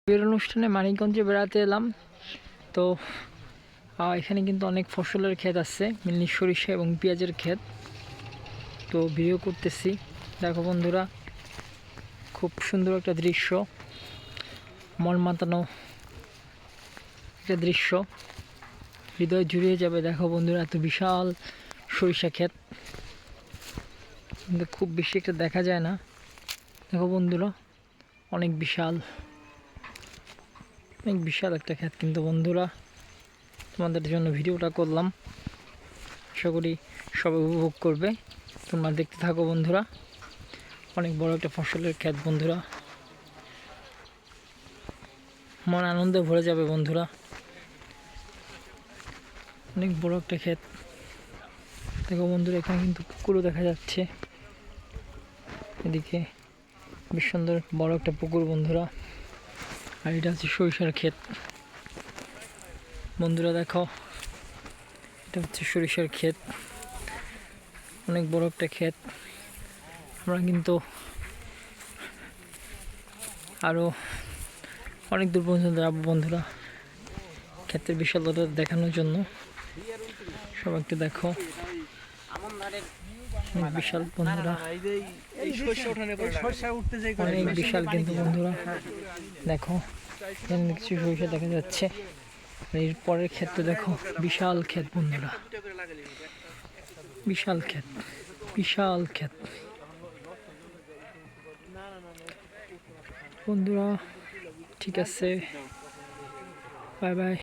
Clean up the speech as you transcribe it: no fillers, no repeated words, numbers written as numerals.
বিয়ের অনুষ্ঠানে মানিকগঞ্জে বেড়াতে এলাম। তো এখানে কিন্তু অনেক ফসলের ক্ষেত আছে, মেনলি সরিষা এবং পেঁয়াজের ক্ষেত। তো ভিডিও করতেছি, দেখো বন্ধুরা, খুব সুন্দর একটা দৃশ্য, মন মাতানো একটা দৃশ্য, হৃদয় জুড়িয়ে যাবে। দেখো বন্ধুরা, এত বিশাল সরিষা ক্ষেত, কিন্তু খুব বেশি একটা দেখা যায় না। দেখো বন্ধুরা, অনেক বিশাল একটা ক্ষেত। কিন্তু বন্ধুরা, তোমাদের জন্য ভিডিওটা করলাম, আশা করি সবাই উপভোগ করবে। তোমরা দেখতে থাকো বন্ধুরা। অনেক বড় একটা ফসলের ক্ষেত বন্ধুরা, মন আনন্দে ভরে যাবে বন্ধুরা। অনেক বড় একটা ক্ষেত। দেখো বন্ধুরা, এখানে কিন্তু পুকুরও দেখা যাচ্ছে। এদিকে বেশ সুন্দর বড় একটা পুকুর বন্ধুরা। আর এটা হচ্ছে সরিষার ক্ষেত বন্ধুরা। দেখো, এটা হচ্ছে সরিষার ক্ষেত, অনেক বড় একটা ক্ষেত। আমরা কিন্তু আরও অনেক দূর পর্যন্ত যাবো বন্ধুরা, ক্ষেতের বিশালতা দেখানোর জন্য। সবাই একটু দেখো, অনেক বিশাল বন্ধুরা, অনেক বিশাল কিন্তু বন্ধুরা। দেখো, এখানে কিছু সরিষা দেখা যাচ্ছে। এর পরের ক্ষেত্রে দেখো, বিশাল ক্ষেত বন্ধুরা, বিশাল ক্ষেত, বিশাল ক্ষেত বন্ধুরা। ঠিক আছে, বাই বাই।